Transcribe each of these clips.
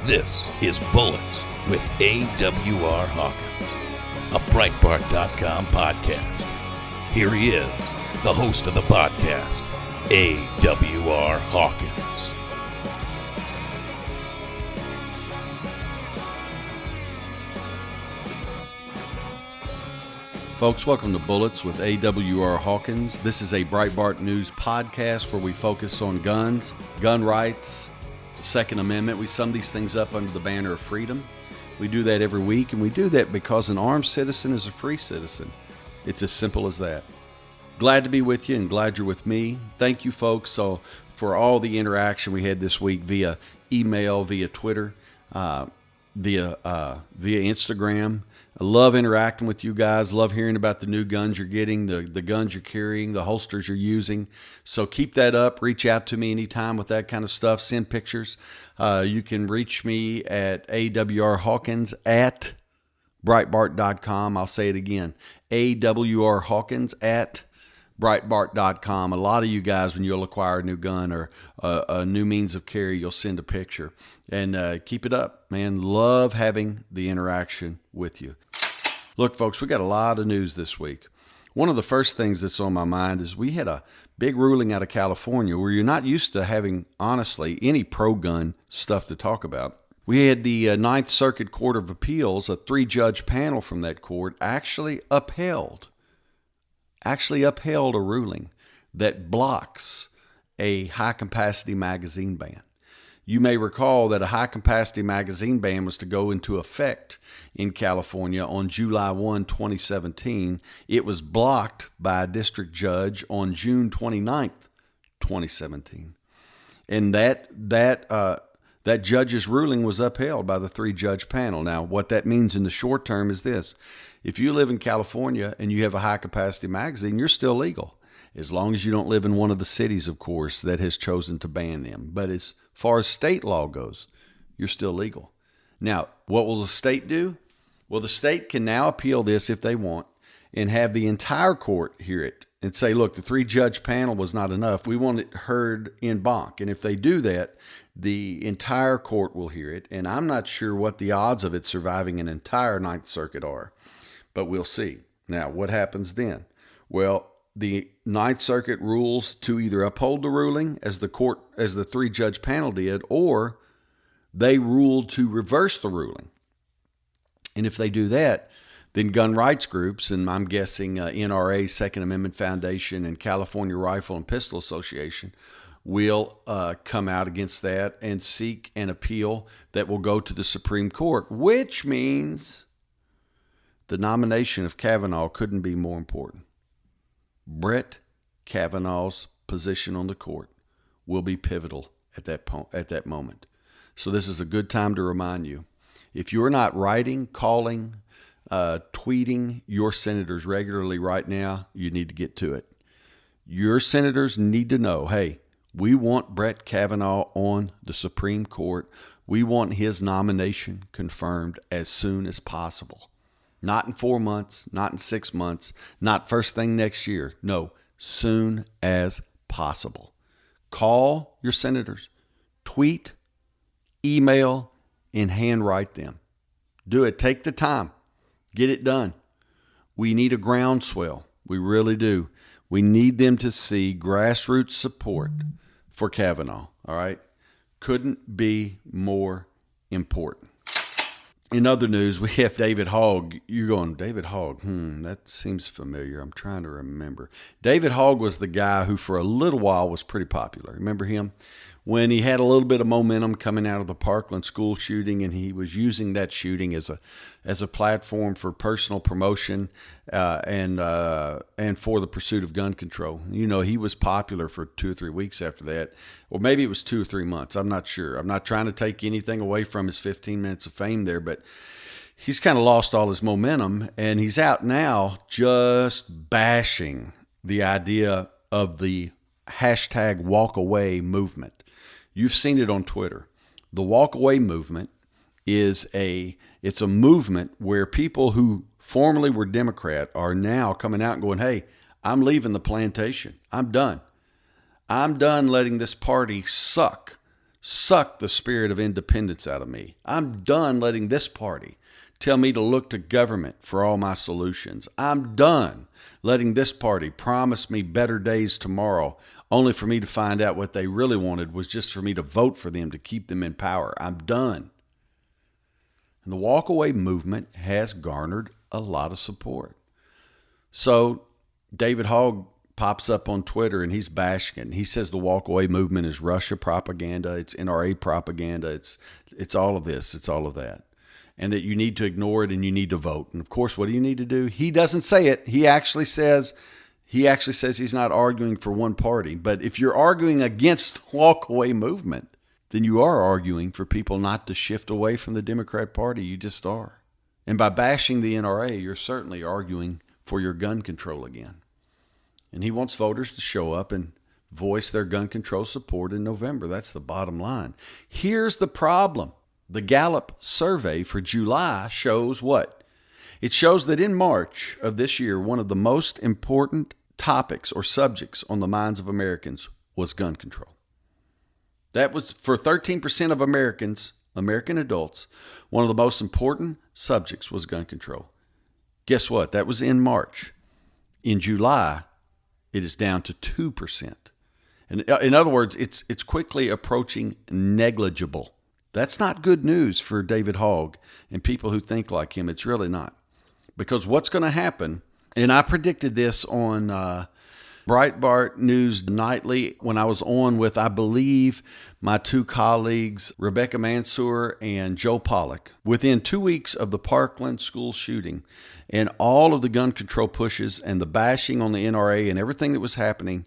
This is Bullets with AWR Hawkins, a Breitbart.com podcast. Here he is, the host of the podcast, AWR Hawkins. Folks, welcome to Bullets with AWR Hawkins. This is a Breitbart News podcast where we focus on guns, gun rights, the Second Amendment. We sum these things up under the banner of freedom. We do that every week, and we do that because an armed citizen is a free citizen. It's as simple as that. Glad to be with you and glad you're with me. Thank you, folks, for all the interaction we had this week via email, via Twitter, via Instagram. I love interacting with you guys. Love hearing about the new guns you're getting, the guns you're carrying, the holsters you're using. So keep that up. Reach out to me anytime with that kind of stuff. Send pictures. You can reach me at AWR Hawkins at Breitbart.com. I'll say it again. AWR Hawkins at Breitbart.com. A lot of you guys, when you'll acquire a new gun or a new means of carry, you'll send a picture. And keep it up, man. Love having the interaction with you. Look, folks, we got a lot of news this week. One of the first things that's on my mind is we had a big ruling out of California where you're not used to having, honestly, any pro-gun stuff to talk about. We had the Ninth Circuit Court of Appeals, a 3-judge panel from that court, actually upheld a ruling that blocks a high-capacity magazine ban. You may recall that a high-capacity magazine ban was to go into effect in California on July 1, 2017. It was blocked by a district judge on June 29th, 2017. And that judge's ruling was upheld by the 3-judge panel. Now, what that means in the short term is this. If you live in California and you have a high-capacity magazine, you're still legal, as long as you don't live in one of the cities, of course, that has chosen to ban them. But as far as state law goes, you're still legal. Now, what will the state do? Well, the state can now appeal this if they want and have the entire court hear it and say, look, the 3-judge panel was not enough. We want it heard en banc. And if they do that, the entire court will hear it. And I'm not sure what the odds of it surviving an entire Ninth Circuit are, but we'll see. Now, what happens then? Well, the Ninth Circuit rules to either uphold the ruling as the 3-judge panel did, or they rule to reverse the ruling. And if they do that, then gun rights groups, and I'm guessing NRA, Second Amendment Foundation, and California Rifle and Pistol Association will come out against that and seek an appeal that will go to the Supreme Court, which means the nomination of Kavanaugh couldn't be more important. Brett Kavanaugh's position on the court will be pivotal at that moment. So this is a good time to remind you. If you're not writing, calling, tweeting your senators regularly right now, you need to get to it. Your senators need to know, hey, we want Brett Kavanaugh on the Supreme Court. We want his nomination confirmed as soon as possible. Not in 4 months, not in 6 months, not first thing next year. No, soon as possible. Call your senators, tweet, email, and handwrite them. Do it. Take the time. Get it done. We need a groundswell. We really do. We need them to see grassroots support for Kavanaugh. All right? Couldn't be more important. In other news, we have David Hogg. You're going, David Hogg, that seems familiar. I'm trying to remember. David Hogg was the guy who for a little while was pretty popular. Remember him? When he had a little bit of momentum coming out of the Parkland school shooting, and he was using that shooting as a platform for personal promotion and for the pursuit of gun control. You know, he was popular for 2 or 3 weeks after that, or maybe it was 2 or 3 months. I'm not sure. I'm not trying to take anything away from his 15 minutes of fame there, but he's kind of lost all his momentum, and he's out now just bashing the idea of the hashtag walkaway movement. You've seen it on Twitter. The walkaway movement it's a movement where people who formerly were Democrat are now coming out and going, hey, I'm leaving the plantation. I'm done. I'm done letting this party suck suck the spirit of independence out of me. I'm done letting this party tell me to look to government for all my solutions. I'm done letting this party promise me better days tomorrow, only for me to find out what they really wanted was just for me to vote for them to keep them in power. I'm done. And the walkaway movement has garnered a lot of support. So David Hogg pops up on Twitter and he's bashing it. He says the walkaway movement is Russia propaganda, it's NRA propaganda, it's all of this, it's all of that. And that you need to ignore it and you need to vote. And of course, what do you need to do? He doesn't say it. He actually says he's not arguing for one party. But if you're arguing against walkaway movement, then you are arguing for people not to shift away from the Democrat Party. You just are. And by bashing the NRA, you're certainly arguing for your gun control again. And he wants voters to show up and voice their gun control support in November. That's the bottom line. Here's the problem. The Gallup survey for July shows what? It shows that in March of this year, one of the most important topics or subjects on the minds of Americans was gun control. That was, for 13% of Americans, American adults, one of the most important subjects was gun control. Guess what? That was in March. In July, it is down to 2%. And in other words, it's quickly approaching negligible. That's not good news for David Hogg and people who think like him. It's really not. Because what's going to happen, and I predicted this on Breitbart News Nightly when I was on with, I believe, my two colleagues, Rebecca Mansour and Joe Pollack, within 2 weeks of the Parkland school shooting and all of the gun control pushes and the bashing on the NRA and everything that was happening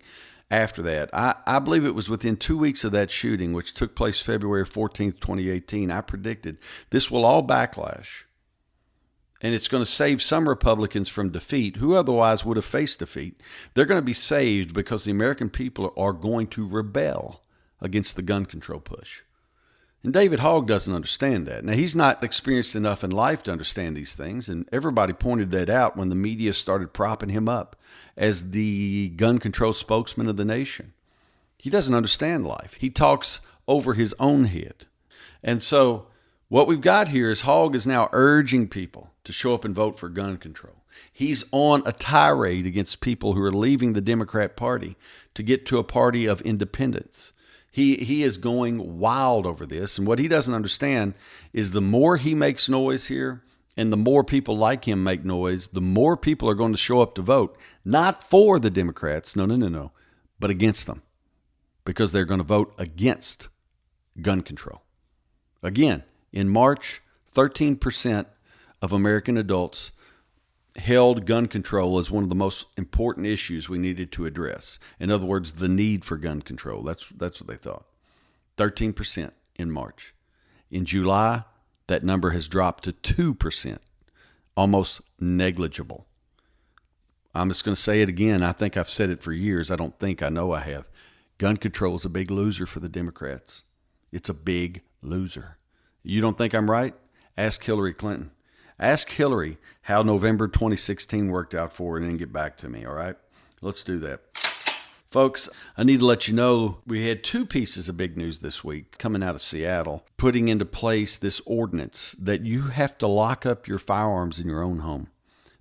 after that. I believe it was within 2 weeks of that shooting, which took place February 14th, 2018, I predicted this will all backlash. And it's going to save some Republicans from defeat who otherwise would have faced defeat. They're going to be saved because the American people are going to rebel against the gun control push. And David Hogg doesn't understand that. Now, he's not experienced enough in life to understand these things, and everybody pointed that out when the media started propping him up as the gun control spokesman of the nation. He doesn't understand life. He talks over his own head. And so what we've got here is Hogg is now urging people to show up and vote for gun control. He's on a tirade against people who are leaving the Democrat Party to get to a party of independence. He is going wild over this. And what he doesn't understand is the more he makes noise here and the more people like him make noise, the more people are going to show up to vote, not for the Democrats, no, but against them, because they're going to vote against gun control. Again, in March, 13% of American adults held gun control as one of the most important issues we needed to address. In other words, the need for gun control. That's what they thought. 13% in March. In July, that number has dropped to 2%, almost negligible. I'm just going to say it again. I think I've said it for years. I know I have. Gun control is a big loser for the Democrats. It's a big loser. You don't think I'm right? Ask Hillary Clinton. Ask Hillary how November 2016 worked out for her and then get back to me, all right? Let's do that. Folks, I need to let you know we had two pieces of big news this week coming out of Seattle, putting into place this ordinance that you have to lock up your firearms in your own home.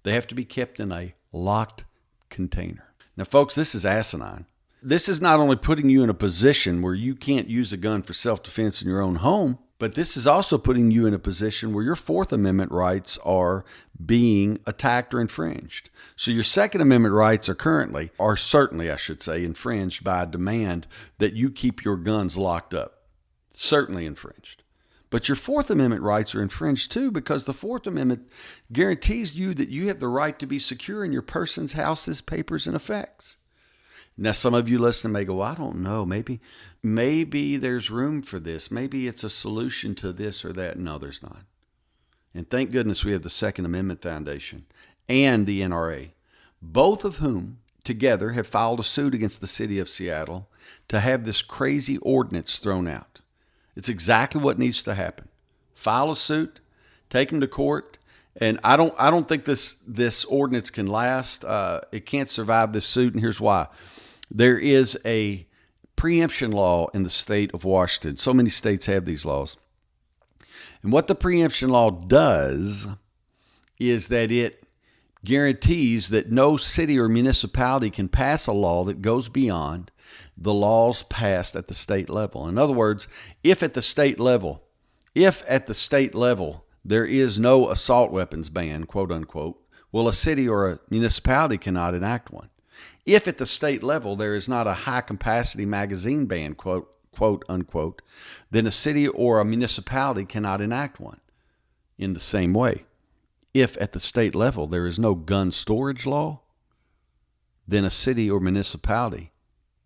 They have to be kept in a locked container. Now, folks, this is asinine. This is not only putting you in a position where you can't use a gun for self-defense in your own home, but this is also putting you in a position where your Fourth Amendment rights are being attacked or infringed. So your Second Amendment rights are certainly, infringed by a demand that you keep your guns locked up. Certainly infringed. But your Fourth Amendment rights are infringed too, because the Fourth Amendment guarantees you that you have the right to be secure in your person's, houses, papers, and effects. Now, some of you listening may go, well, I don't know, maybe there's room for this. Maybe it's a solution to this or that. No, there's not. And thank goodness we have the Second Amendment Foundation and the NRA, both of whom together have filed a suit against the city of Seattle to have this crazy ordinance thrown out. It's exactly what needs to happen. File a suit, take them to court. And I don't think this ordinance can last. It can't survive this suit, and here's why. There is a preemption law in the state of Washington. So many states have these laws. And what the preemption law does is that it guarantees that no city or municipality can pass a law that goes beyond the laws passed at the state level. In other words, if at the state level there is no assault weapons ban, quote unquote, well, a city or a municipality cannot enact one. If at the state level there is not a high capacity magazine ban, quote unquote, then a city or a municipality cannot enact one. In the same way, if at the state level there is no gun storage law, then a city or municipality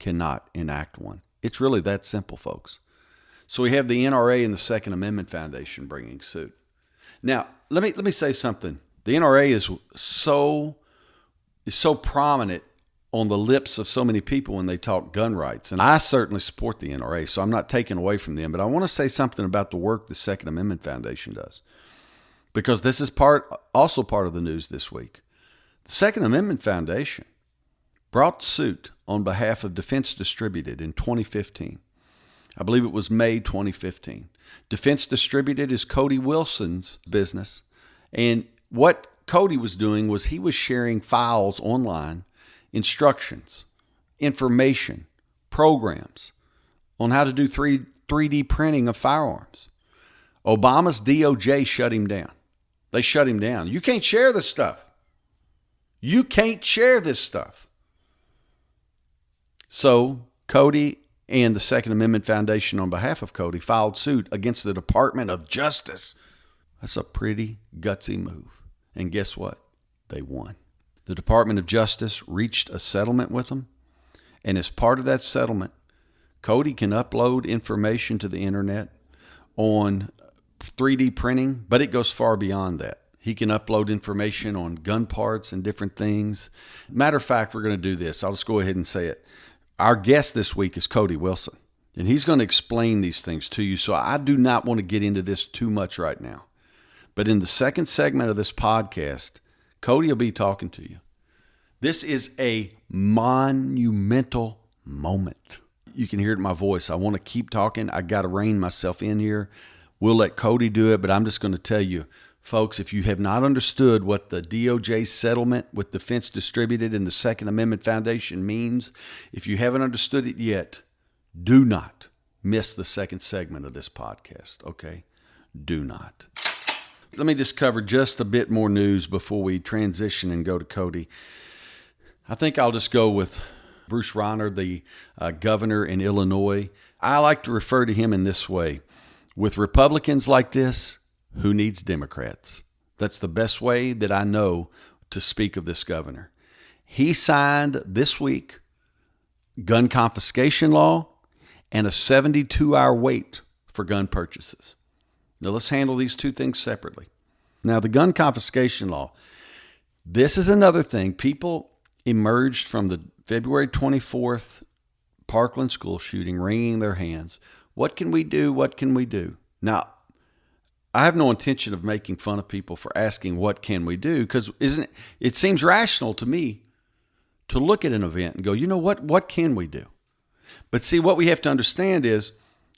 cannot enact one. It's really that simple, folks. So we have the NRA and the Second Amendment Foundation bringing suit. Now, let me say something. The NRA is so prominent on the lips of so many people when they talk gun rights. And I certainly support the NRA, so I'm not taking away from them. But I want to say something about the work the Second Amendment Foundation does, because this is also part of the news this week. The Second Amendment Foundation brought suit on behalf of Defense Distributed in 2015. I believe it was May 2015. Defense Distributed is Cody Wilson's business. And what Cody was doing was he was sharing files online, instructions, information, programs on how to do 3D printing of firearms. Obama's DOJ shut him down. They shut him down. You can't share this stuff. You can't share this stuff. So Cody and the Second Amendment Foundation, on behalf of Cody, filed suit against the Department of Justice. That's a pretty gutsy move. And guess what? They won. The Department of Justice reached a settlement with them. And as part of that settlement, Cody can upload information to the internet on 3D printing, but it goes far beyond that. He can upload information on gun parts and different things. Matter of fact, we're going to do this. I'll just go ahead and say it. Our guest this week is Cody Wilson, and he's going to explain these things to you. So I do not want to get into this too much right now. But in the second segment of this podcast, Cody will be talking to you. This is a monumental moment. You can hear it in my voice. I want to keep talking. I got to rein myself in here. We'll let Cody do it, but I'm just going to tell you, folks, if you have not understood what the DOJ settlement with Defense Distributed and the Second Amendment Foundation means, if you haven't understood it yet, do not miss the second segment of this podcast, okay? Do not. Let me just cover just a bit more news before we transition and go to Cody. I think I'll just go with Bruce Rauner, the governor in Illinois. I like to refer to him in this way. With Republicans like this, who needs Democrats? That's the best way that I know to speak of this governor. He signed this week gun confiscation law and a 72-hour wait for gun purchases. Now let's handle these two things separately. Now the gun confiscation law, this is another thing. People emerged from the February 24th Parkland school shooting wringing their hands. What can we do? What can we do? Now, I have no intention of making fun of people for asking what can we do, because it seems rational to me to look at an event and go, you know what can we do? But see, what we have to understand is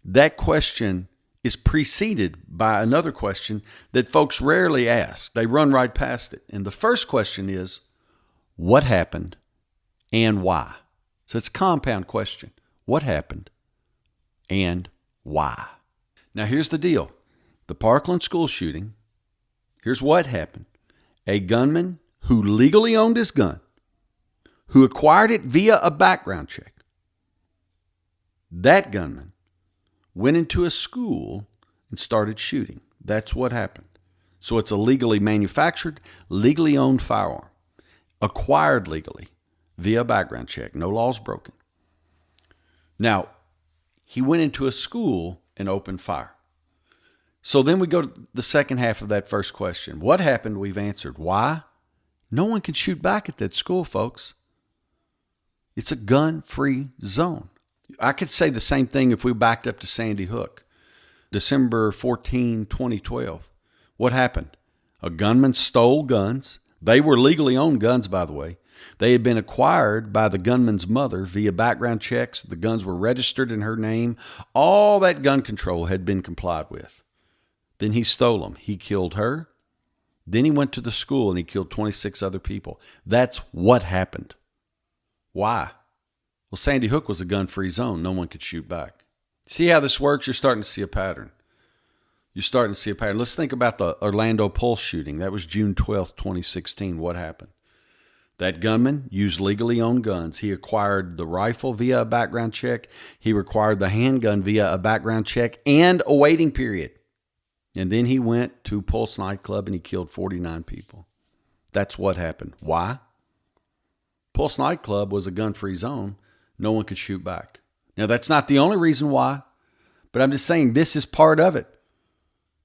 that question is preceded by another question that folks rarely ask. They run right past it. And the first question is, what happened and why? So it's a compound question. What happened and why? Now here's the deal. The Parkland school shooting, here's what happened. A gunman who legally owned his gun, who acquired it via a background check, that gunman went into a school and started shooting. That's what happened. So it's a legally manufactured, legally owned firearm, acquired legally via a background check. No laws broken. Now, he went into a school and opened fire. So then we go to the second half of that first question. What happened? We've answered. Why? No one can shoot back at that school, folks. It's a gun-free zone. I could say the same thing if we backed up to Sandy Hook. December 14, 2012. What happened? A gunman stole guns. They were legally owned guns, by the way. They had been acquired by the gunman's mother via background checks. The guns were registered in her name. All that gun control had been complied with. Then he stole them. He killed her. Then he went to the school and he killed 26 other people. That's what happened. Why? Well, Sandy Hook was a gun-free zone. No one could shoot back. See how this works? You're starting to see a pattern. Let's think about the Orlando Pulse shooting. That was June 12th, 2016. What happened? That gunman used legally owned guns. He acquired the rifle via a background check. He acquired the handgun via a background check and a waiting period. And then he went to Pulse nightclub and he killed 49 people. That's what happened. Why? Pulse nightclub was a gun-free zone. No one could shoot back. Now, that's not the only reason why, but I'm just saying this is part of it.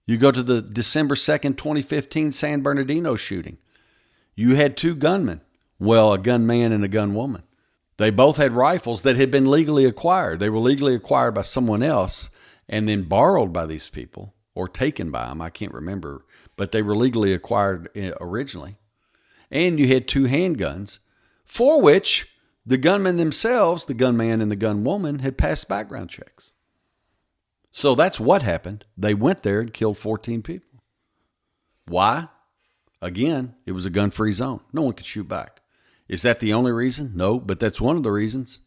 You go to the December 2nd, 2015 San Bernardino shooting. You had two gunmen. Well, a gunman and a gunwoman. They both had rifles that had been legally acquired. They were legally acquired by someone else and then borrowed by these people or taken by them. I can't remember, but they were legally acquired originally. And you had two handguns for which the gunmen themselves, the gunman and the gunwoman, had passed background checks. So that's what happened. They went there and killed 14 people. Why? Again, it was a gun-free zone. No one could shoot back. Is that the only reason? No, but that's one of the reasons.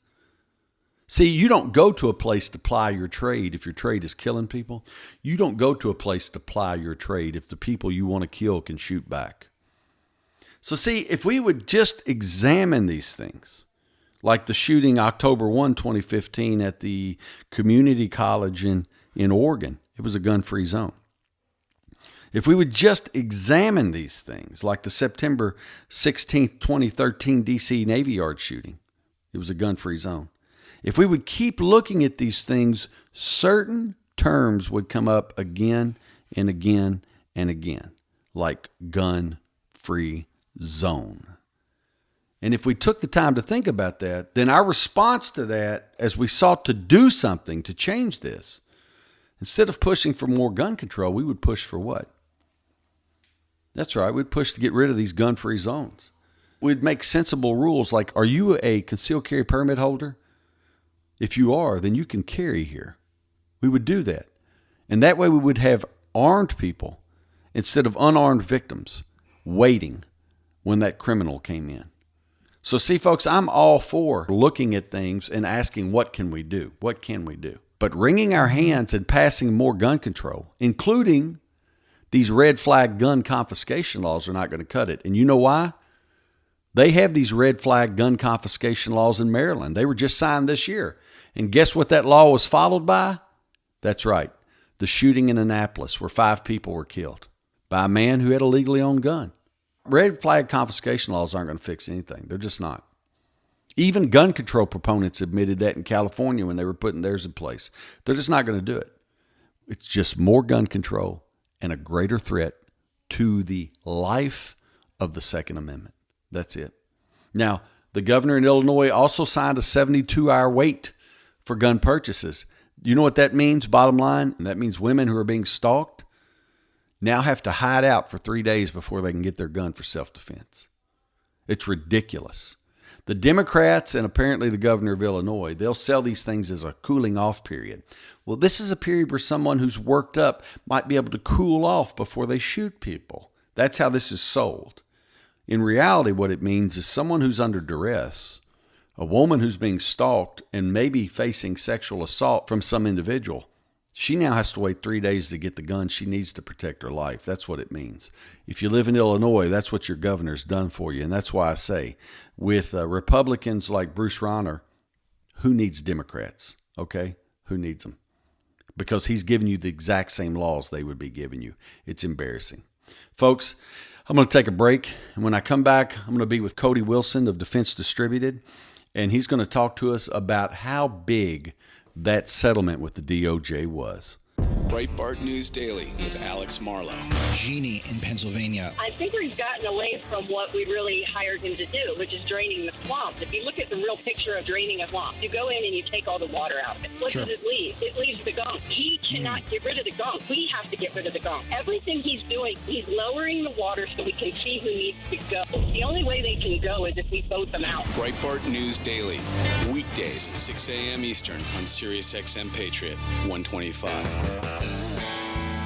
See, you don't go to a place to ply your trade if your trade is killing people. You don't go to a place to ply your trade if the people you want to kill can shoot back. So see, if we would just examine these things, like the shooting October 1, 2015 at the community college in Oregon, it was a gun-free zone. If we would just examine these things, like the September 16th, 2013 D.C. Navy Yard shooting, it was a gun-free zone. If we would keep looking at these things, certain terms would come up again and again and again, like gun-free zone. And if we took the time to think about that, then our response to that, as we sought to do something to change this, instead of pushing for more gun control, we would push for what? That's right. We'd push to get rid of these gun-free zones. We'd make sensible rules like, are you a concealed carry permit holder? If you are, then you can carry here. We would do that. And that way we would have armed people instead of unarmed victims waiting when that criminal came in. So see, folks, I'm all for looking at things and asking, what can we do? What can we do? But wringing our hands and passing more gun control, including these red flag gun confiscation laws, are not going to cut it. And you know why? They have these red flag gun confiscation laws in Maryland. They were just signed this year. And guess what that law was followed by? That's right. The shooting in Annapolis where 5 people were killed by a man who had a legally owned gun. Red flag confiscation laws aren't going to fix anything. They're just not. Even gun control proponents admitted that in California when they were putting theirs in place. They're just not going to do it. It's just more gun control and a greater threat to the life of the Second Amendment. That's it. Now, the governor in Illinois also signed a 72-hour wait for gun purchases. You know what that means, bottom line? That means women who are being stalked now have to hide out for 3 days before they can get their gun for self-defense. It's ridiculous. The Democrats and apparently the governor of Illinois, they'll sell these things as a cooling off period. Well, this is a period where someone who's worked up might be able to cool off before they shoot people. That's how this is sold. In reality, what it means is someone who's under duress, a woman who's being stalked and maybe facing sexual assault from some individual, she now has to wait 3 days to get the gun she needs to protect her life. That's what it means. If you live in Illinois, that's what your governor's done for you. And that's why I say, with Republicans like Bruce Rauner, who needs Democrats? Okay? Who needs them? Because he's giving you the exact same laws they would be giving you. It's embarrassing. Folks, I'm going to take a break. And when I come back, I'm going to be with Cody Wilson of Defense Distributed. And he's going to talk to us about how big that settlement with the DOJ was. Breitbart News Daily with Alex Marlow. Jeannie in Pennsylvania. I think he's gotten away from what we really hired him to do, which is draining the swamp. If you look at the real picture of draining a swamp, you go in and you take all the water out of it. What does it leave? It leaves the gunk. He cannot get rid of the gunk. We have to get rid of the gunk. Everything he's doing, he's lowering the water so we can see who needs to go. The only way they can go is if we vote them out. Breitbart News Daily, weekdays at 6 a.m. Eastern on Sirius XM Patriot 125.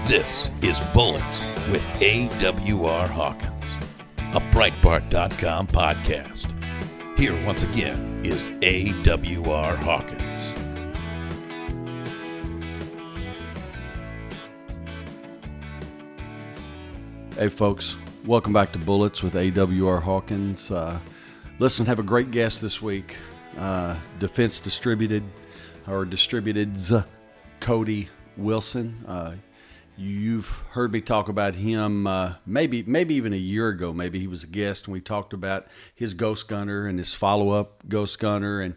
This is Bullets with AWR Hawkins, a Breitbart.com podcast. Here once again is AWR Hawkins. Hey folks, welcome back to Bullets with AWR Hawkins. Listen, have a great guest this week. Defense Distributed's Cody Wilson. You've heard me talk about him maybe even a year ago. Maybe he was a guest and we talked about his Ghost Gunner and his follow-up Ghost Gunner. And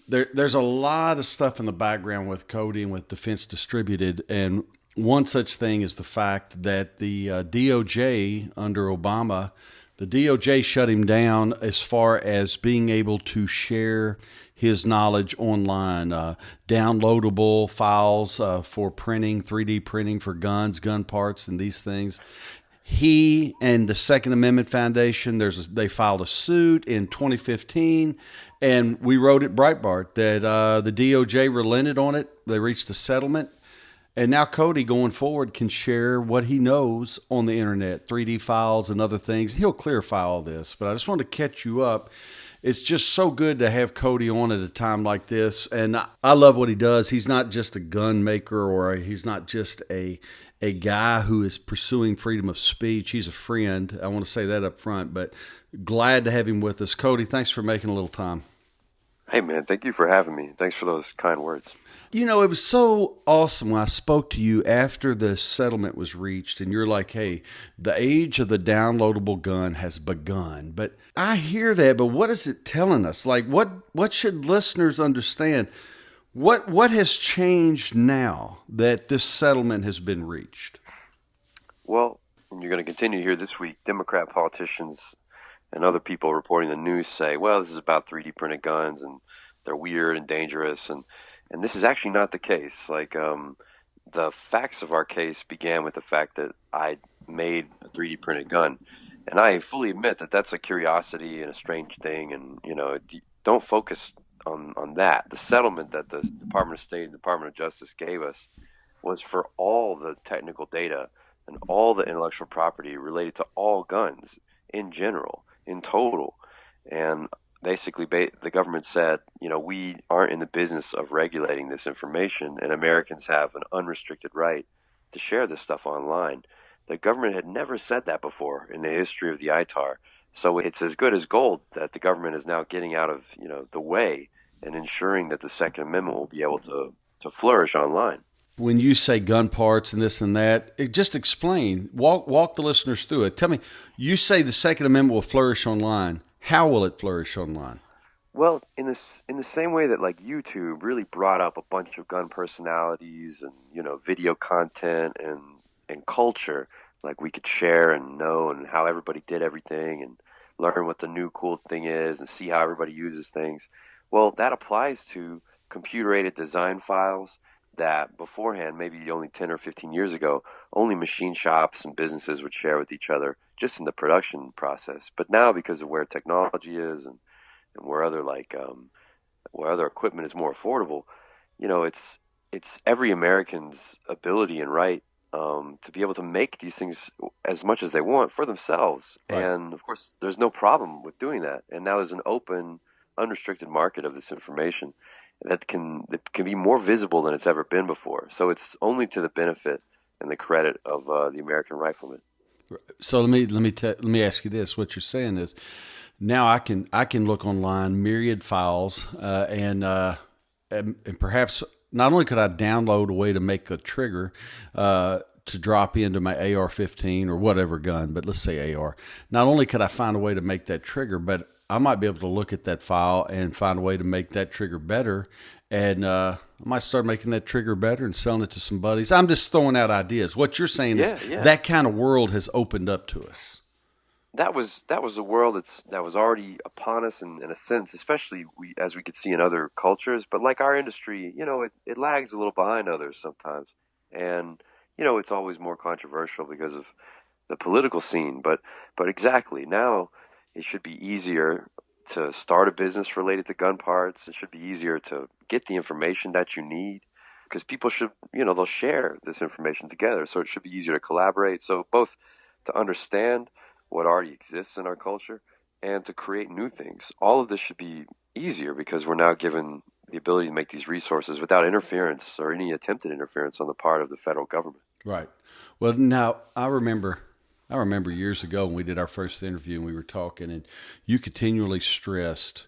there's a lot of stuff in the background with Cody and with Defense Distributed. And one such thing is the fact that the DOJ under Obama, the DOJ shut him down as far as being able to share his knowledge online, downloadable files for printing, 3D printing for guns, gun parts, and these things. He and the Second Amendment Foundation, they filed a suit in 2015, and we wrote at Breitbart that the DOJ relented on it. They reached a settlement. And now Cody, going forward, can share what he knows on the internet, 3D files and other things. He'll clarify all this, but I just wanted to catch you up. It's just so good to have Cody on at a time like this, and I love what he does. He's not just a gun maker, or he's not just a guy who is pursuing freedom of speech. He's a friend. I want to say that up front, but glad to have him with us. Cody, thanks for making a little time. Hey, man, thank you for having me. Thanks for those kind words. You know, it was so awesome when I spoke to you after the settlement was reached, and you're like, hey, the age of the downloadable gun has begun. But I hear that, but what is it telling us? Like, what should listeners understand? What has changed now that this settlement has been reached? Well, and you're going to continue to hear this week, Democrat politicians and other people reporting the news say, well, this is about 3D printed guns, and they're weird and dangerous, and this is actually not the case. Like, the facts of our case began with the fact that I made a 3D printed gun. And I fully admit that that's a curiosity and a strange thing. And, you know, don't focus on that. The settlement that the Department of State and Department of Justice gave us was for all the technical data and all the intellectual property related to all guns in general, in total. And basically, the government said, you know, we aren't in the business of regulating this information, and Americans have an unrestricted right to share this stuff online. The government had never said that before in the history of the ITAR. So it's as good as gold that the government is now getting out of, you know, the way and ensuring that the Second Amendment will be able to flourish online. When you say gun parts and this and that, just explain, walk the listeners through it. Tell me, you say the Second Amendment will flourish online. How will it flourish online? Well, in the same way that like YouTube really brought up a bunch of gun personalities and, you know, video content and culture, like we could share and know and how everybody did everything and learn what the new cool thing is and see how everybody uses things. Well, that applies to computer-aided design files that beforehand, maybe only 10 or 15 years ago, only machine shops and businesses would share with each other just in the production process. But now, because of where technology is and where other where other equipment is more affordable, you know, it's every American's ability and right to be able to make these things as much as they want for themselves. Right. And of course, there's no problem with doing that. And now there's an open, unrestricted market of this information that can be more visible than it's ever been before. So it's only to the benefit and the credit of the American rifleman. So let me ask you this: what you're saying is, now I can look online, myriad files, and perhaps not only could I download a way to make a trigger to drop into my AR-15 or whatever gun, but let's say AR. Not only could I find a way to make that trigger, but I might be able to look at that file and find a way to make that trigger better. And I might start making that trigger better and selling it to some buddies. I'm just throwing out ideas. What you're saying is that kind of world has opened up to us. That was a world that was already upon us in a sense, especially as we could see in other cultures. But like our industry, it lags a little behind others sometimes. And, it's always more controversial because of the political scene. But exactly, now it should be easier to start a business related to gun parts. It should be easier to get the information that you need, because people should, they'll share this information together. So it should be easier to collaborate. So both to understand what already exists in our culture and to create new things. All of this should be easier because we're now given the ability to make these resources without interference or any attempted interference on the part of the federal government. Right. Well, now I remember years ago when we did our first interview and we were talking, and you continually stressed,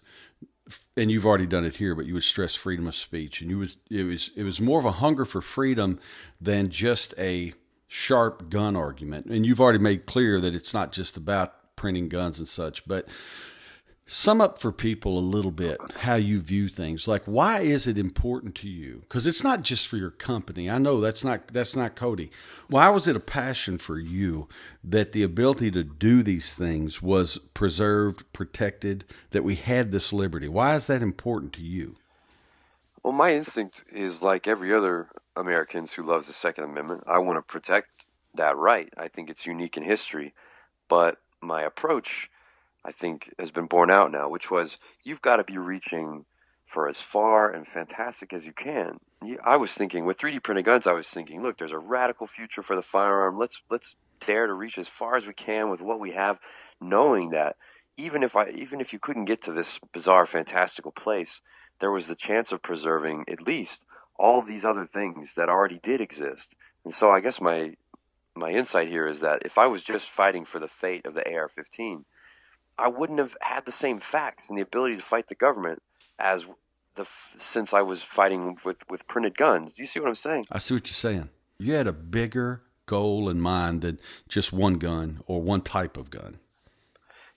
and you've already done it here, but you would stress freedom of speech, and it was more of a hunger for freedom than just a sharp gun argument. And you've already made clear that it's not just about printing guns and such, but sum up for people a little bit how you view things. Like, why is it important to you? Because it's not just for your company. I know that's not Cody. Why was it a passion for you that the ability to do these things was preserved, protected, that we had this liberty? Why is that important to you? Well, my instinct is like every other Americans who loves the Second Amendment. I want to protect that right. I think it's unique in history. But my approach, I think, has been borne out now, which was you've got to be reaching for as far and fantastic as you can. I was thinking with 3D printed guns, I was thinking, look, there's a radical future for the firearm. Let's dare to reach as far as we can with what we have, knowing that even if you couldn't get to this bizarre, fantastical place, there was the chance of preserving at least all these other things that already did exist. And so I guess my insight here is that if I was just fighting for the fate of the AR-15, I wouldn't have had the same facts and the ability to fight the government as since I was fighting with printed guns. Do you see what I'm saying? I see what you're saying. You had a bigger goal in mind than just one gun or one type of gun.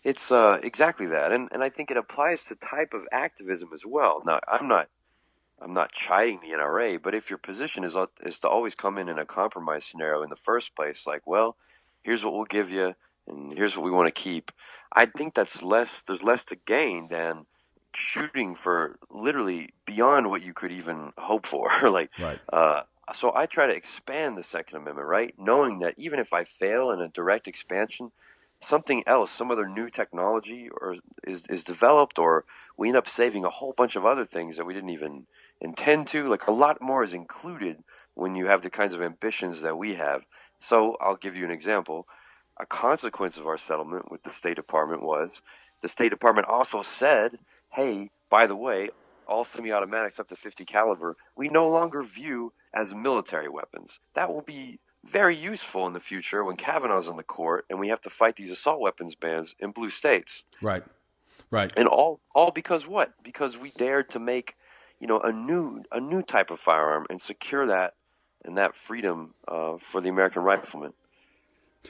It's exactly that, and I think it applies to type of activism as well. Now, I'm not chiding the NRA, but if your position is to always come in a compromise scenario in the first place, like, well, here's what we'll give you, and here's what we want to keep, I think there's less to gain than shooting for literally beyond what you could even hope for. Like, right. So I try to expand the Second Amendment, right? Knowing that even if I fail in a direct expansion, something else, some other new technology is developed, or we end up saving a whole bunch of other things that we didn't even intend to. Like, a lot more is included when you have the kinds of ambitions that we have. So I'll give you an example. A consequence of our settlement with the State Department was the State Department also said, hey, by the way, all semi-automatics up to 50 caliber, we no longer view as military weapons. That will be very useful in the future when Kavanaugh's on the court and we have to fight these assault weapons bans in blue states. Right. And all because what? Because we dared to make, a new type of firearm and secure that and that freedom for the American rifleman.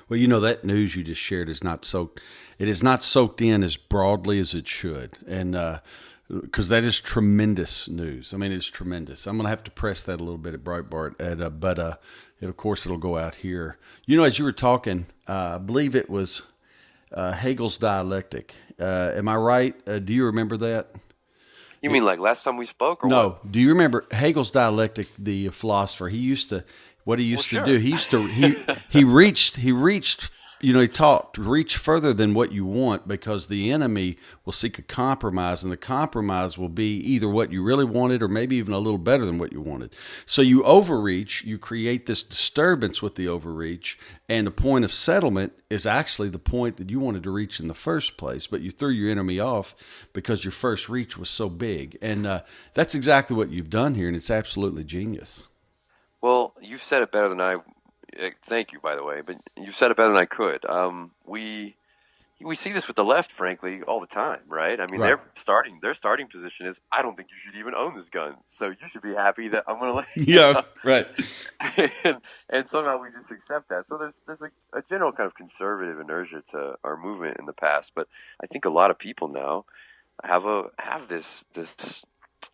Well, that news you just shared is not soaked. It is not soaked in as broadly as it should, and because that is tremendous news. I mean, it's tremendous. I'm going to have to press that a little bit at Breitbart, but of course it'll go out here. As you were talking, I believe it was Hegel's dialectic. Am I right? Do you remember that? You mean like last time we spoke? Or no. What? Do you remember Hegel's dialectic? The philosopher. He used to do. He reached. He taught reach further than what you want, because the enemy will seek a compromise, and the compromise will be either what you really wanted or maybe even a little better than what you wanted. So you overreach, you create this disturbance with the overreach, and the point of settlement is actually the point that you wanted to reach in the first place, but you threw your enemy off because your first reach was so big. And that's exactly what you've done here, and it's absolutely genius. Well, you've said it better than I. Thank you, by the way, but you've said it better than I could. We see this with the left, frankly, all the time, right? I mean, right. Their starting position is, I don't think you should even own this gun, so you should be happy that I'm going to let you. Yeah, right. and somehow we just accept that. So there's a general kind of conservative inertia to our movement in the past, but I think a lot of people now have this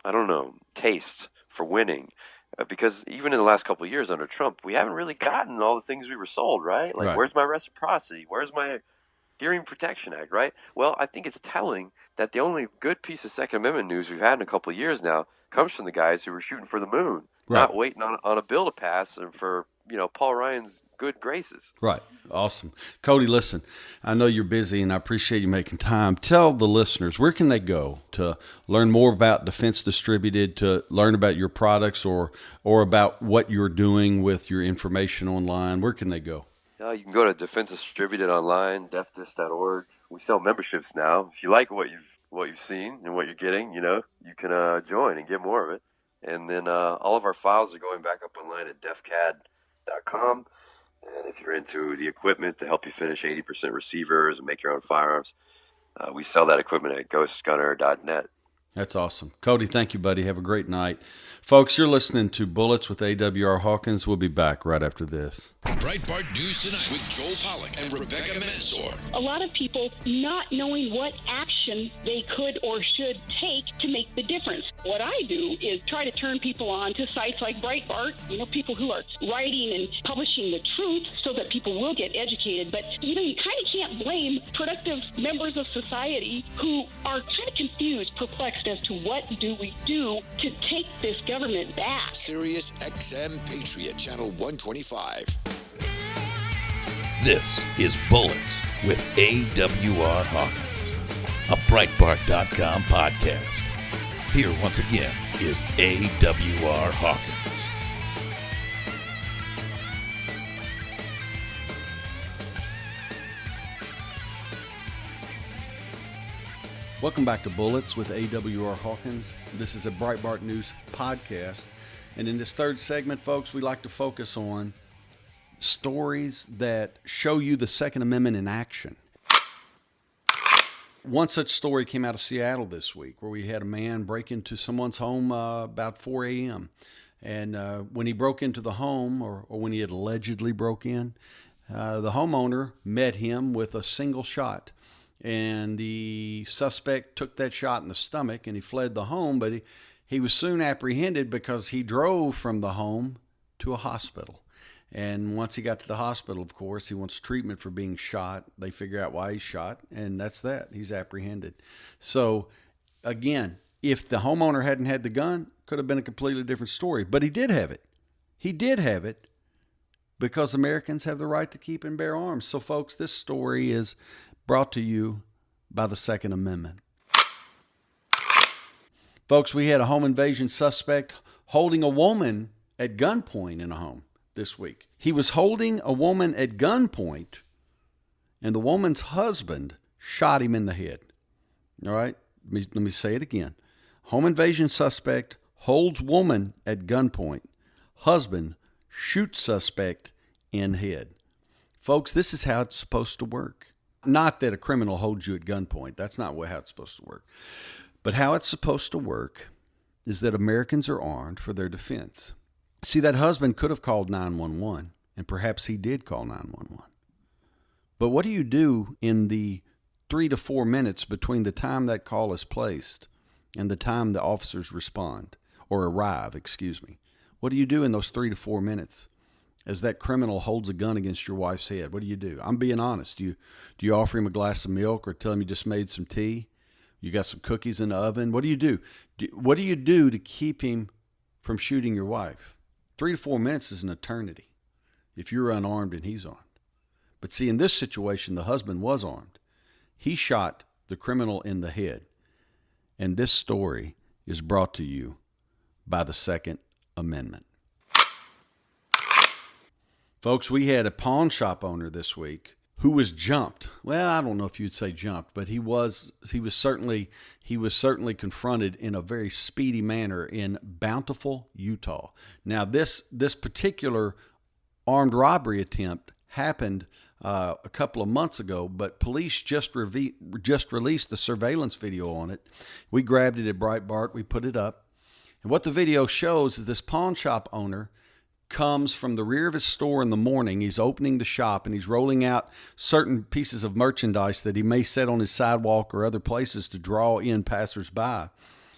I don't know, taste for winning. Because even in the last couple of years under Trump, we haven't really gotten all the things we were sold, right? Like, where's my reciprocity? Where's my Hearing Protection Act, right? Well, I think it's telling that the only good piece of Second Amendment news we've had in a couple of years now comes from the guys who were shooting for the moon, not waiting on a bill to pass and for, Paul Ryan's good graces. Right. Awesome. Cody, listen, I know you're busy and I appreciate you making time. Tell the listeners, where can they go to learn more about Defense Distributed, to learn about your products or about what you're doing with your information online? Where can they go? You can go to Defense Distributed online, defdis.org. We sell memberships now. If you like what you've seen and what you're getting, you can join and get more of it. And then all of our files are going back up online at defcad.com. And if you're into the equipment to help you finish 80% receivers and make your own firearms, we sell that equipment at ghostgunner.net. That's awesome. Cody, thank you, buddy. Have a great night. Folks, you're listening to Bullets with AWR Hawkins. We'll be back right after this. Breitbart News Tonight with Joel Pollack and Rebecca Mansour. A lot of people not knowing what action they could or should take to make the difference. What I do is try to turn people on to sites like Breitbart, people who are writing and publishing the truth so that people will get educated. But, you kind of can't blame productive members of society who are kind of confused, perplexed as to what do we do to take this government back. Sirius XM Patriot, Channel 125. This is Bullets with AWR Hawkins, a Breitbart.com podcast. Here once again is AWR Hawkins. Welcome back to Bullets with AWR Hawkins. This is a Breitbart News podcast. And in this third segment, folks, we like to focus on stories that show you the Second Amendment in action. One such story came out of Seattle this week where we had a man break into someone's home about 4 a.m. And when he broke into the home, or when he had allegedly broke in, the homeowner met him with a single shot. And the suspect took that shot in the stomach and he fled the home, but he was soon apprehended because he drove from the home to a hospital. And once he got to the hospital, of course, he wants treatment for being shot. They figure out why he's shot, and that's that. He's apprehended. So, again, if the homeowner hadn't had the gun, could have been a completely different story. But he did have it. He did have it because Americans have the right to keep and bear arms. So, folks, this story is brought to you by the Second Amendment. Folks, we had a home invasion suspect holding a woman at gunpoint in a home this week. He was holding a woman at gunpoint, and the woman's husband shot him in the head. All right? Let me say it again. Home invasion suspect holds woman at gunpoint. Husband shoots suspect in head. Folks, this is how it's supposed to work. Not that a criminal holds you at gunpoint. That's not how it's supposed to work. But how it's supposed to work is that Americans are armed for their defense. See, that husband could have called 911, and perhaps he did call 911. But what do you do in the 3 to 4 minutes between the time that call is placed and the time the officers respond, or arrive, What do you do in those 3 to 4 minutes as that criminal holds a gun against your wife's head? What do you do? I'm being honest. Do you offer him a glass of milk or tell him you just made some tea? You got some cookies in the oven? What do you do? What do you do to keep him from shooting your wife? 3 to 4 minutes is an eternity if you're unarmed and he's armed. But see, in this situation, the husband was armed. He shot the criminal in the head. And this story is brought to you by the Second Amendment. Folks, we had a pawn shop owner this week who was jumped. Well, I don't know if you'd say jumped, but he was certainly confronted in a very speedy manner in Bountiful, Utah. Now, this particular armed robbery attempt happened a couple of months ago, but police just released the surveillance video on it. We grabbed it at Breitbart. We put it up. And what the video shows is this pawn shop owner comes from the rear of his store in the morning. He's opening the shop and he's rolling out certain pieces of merchandise that he may set on his sidewalk or other places to draw in passersby.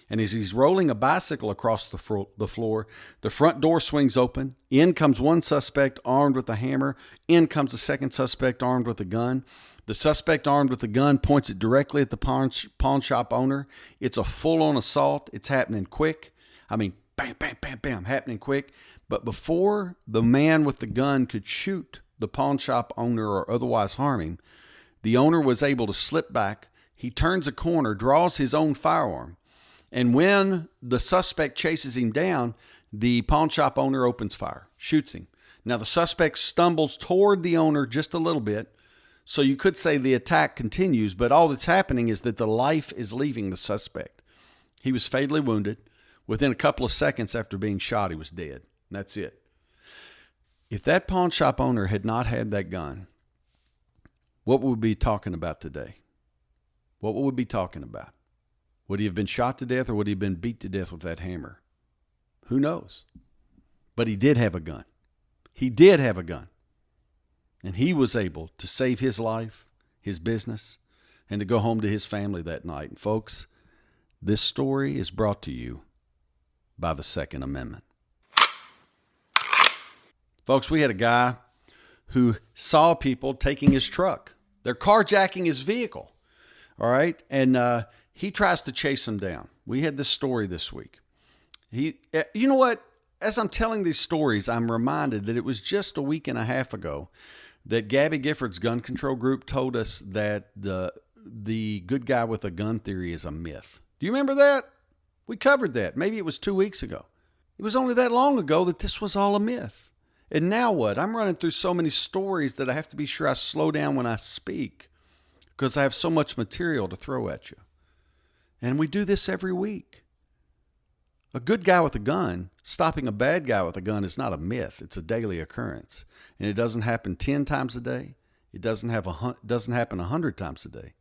And as he's rolling a bicycle across the floor, the front door swings open. In comes one suspect armed with a hammer. In comes a second suspect armed with a gun. The suspect armed with the gun points it directly at the pawn shop owner. It's a full-on assault. It's happening quick. I mean, bam, bam, bam, bam, happening quick. But before the man with the gun could shoot the pawn shop owner or otherwise harm him, the owner was able to slip back. He turns a corner, draws his own firearm. And when the suspect chases him down, the pawn shop owner opens fire, shoots him. Now, the suspect stumbles toward the owner just a little bit. So you could say the attack continues, but all that's happening is that the life is leaving the suspect. He was fatally wounded. Within a couple of seconds after being shot, he was dead. That's it. If that pawn shop owner had not had that gun, what would we be talking about today? What would we be talking about? Would he have been shot to death or would he have been beat to death with that hammer? Who knows? But he did have a gun. He did have a gun. And he was able to save his life, his business, and to go home to his family that night. And folks, this story is brought to you by the Second Amendment. Folks, we had a guy who saw people taking his truck. They're carjacking his vehicle. All right? And he tries to chase them down. We had this story this week. You know what? As I'm telling these stories, I'm reminded that it was just a week and a half ago that Gabby Gifford's gun control group told us that the good guy with a gun theory is a myth. Do you remember that? We covered that. Maybe it was 2 weeks ago. It was only that long ago that this was all a myth. And now what? I'm running through so many stories that I have to be sure I slow down when I speak because I have so much material to throw at you. And we do this every week. A good guy with a gun, stopping a bad guy with a gun is not a myth. It's a daily occurrence. And it doesn't happen 10 times a day. It doesn't happen 100 times a day.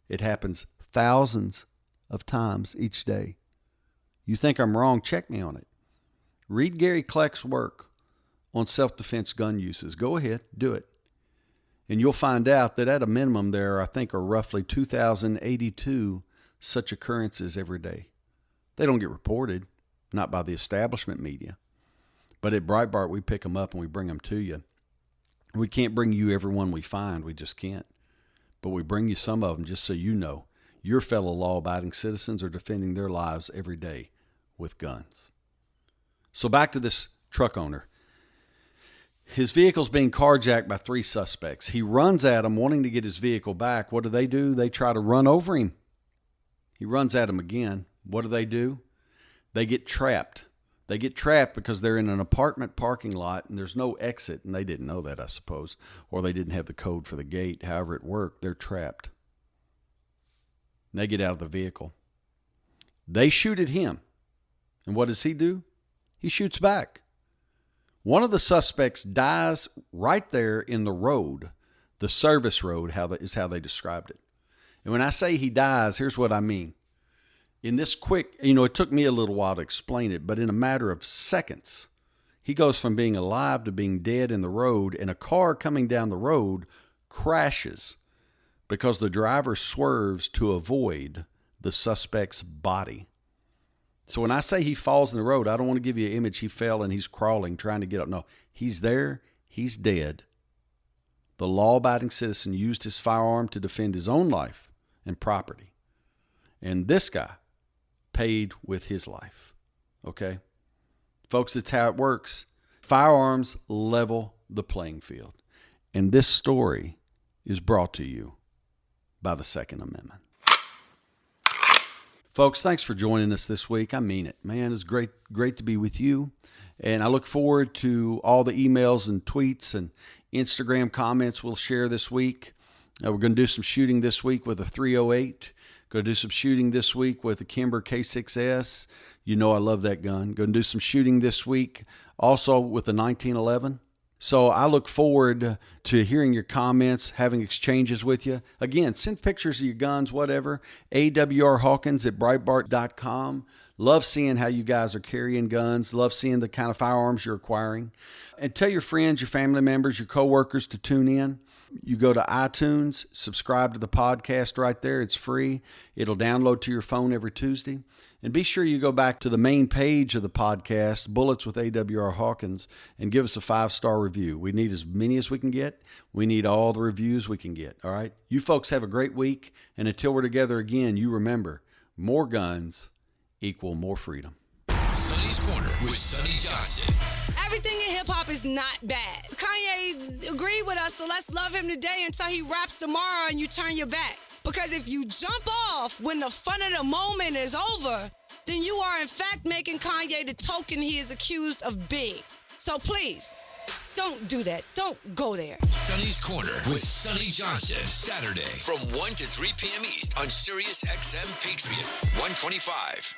It happens thousands of times each day. You think I'm wrong? Check me on it. Read Gary Kleck's work on self-defense gun uses. Go ahead, do it. And you'll find out that at a minimum there, I think, are roughly 2,082 such occurrences every day. They don't get reported, not by the establishment media. But at Breitbart, we pick them up and we bring them to you. We can't bring you every one we find. We just can't. But we bring you some of them just so you know your fellow law-abiding citizens are defending their lives every day with guns. So back to this truck owner. His vehicle's being carjacked by 3 suspects. He runs at them wanting to get his vehicle back. What do? They try to run over him. He runs at them again. What do? They get trapped. They get trapped because they're in an apartment parking lot and there's no exit. And they didn't know that, I suppose. Or they didn't have the code for the gate. However it worked, they're trapped. They get out of the vehicle. They shoot at him. And what does he do? He shoots back. One of the suspects dies right there in the road, the service road, is how they described it. And when I say he dies, here's what I mean. In this quick, it took me a little while to explain it, but in a matter of seconds, he goes from being alive to being dead in the road, and a car coming down the road crashes because the driver swerves to avoid the suspect's body. So when I say he falls in the road, I don't want to give you an image he fell and he's crawling, trying to get up. No, he's there. He's dead. The law-abiding citizen used his firearm to defend his own life and property. And this guy paid with his life. Okay? Folks, that's how it works. Firearms level the playing field. And this story is brought to you by the Second Amendment. Folks, thanks for joining us this week. I mean it. Man, it's great to be with you. And I look forward to all the emails and tweets and Instagram comments we'll share this week. We're going to do some shooting this week with a 308. Going to do some shooting this week with a Kimber K6S. You know I love that gun. Going to do some shooting this week also with the 1911. So I look forward to hearing your comments, having exchanges with you. Again, send pictures of your guns, whatever. AWR Hawkins at Breitbart.com. Love seeing how you guys are carrying guns. Love seeing the kind of firearms you're acquiring. And tell your friends, your family members, your coworkers to tune in. You go to iTunes, subscribe to the podcast right there. It's free. It'll download to your phone every Tuesday. And be sure you go back to the main page of the podcast, Bullets with AWR Hawkins, and give us a 5-star review. We need as many as we can get. We need all the reviews we can get, all right? You folks have a great week. And until we're together again, you remember, more guns equal more freedom. Sonny's Corner with Sonny Johnson. Everything in hip-hop is not bad. Kanye agreed with us, so let's love him today until he raps tomorrow and you turn your back. Because if you jump off when the fun of the moment is over, then you are in fact making Kanye the token he is accused of being. So please, don't do that. Don't go there. Sonny's Corner with Sonny Johnson. Saturday from 1 to 3 p.m. East on Sirius XM Patriot 125.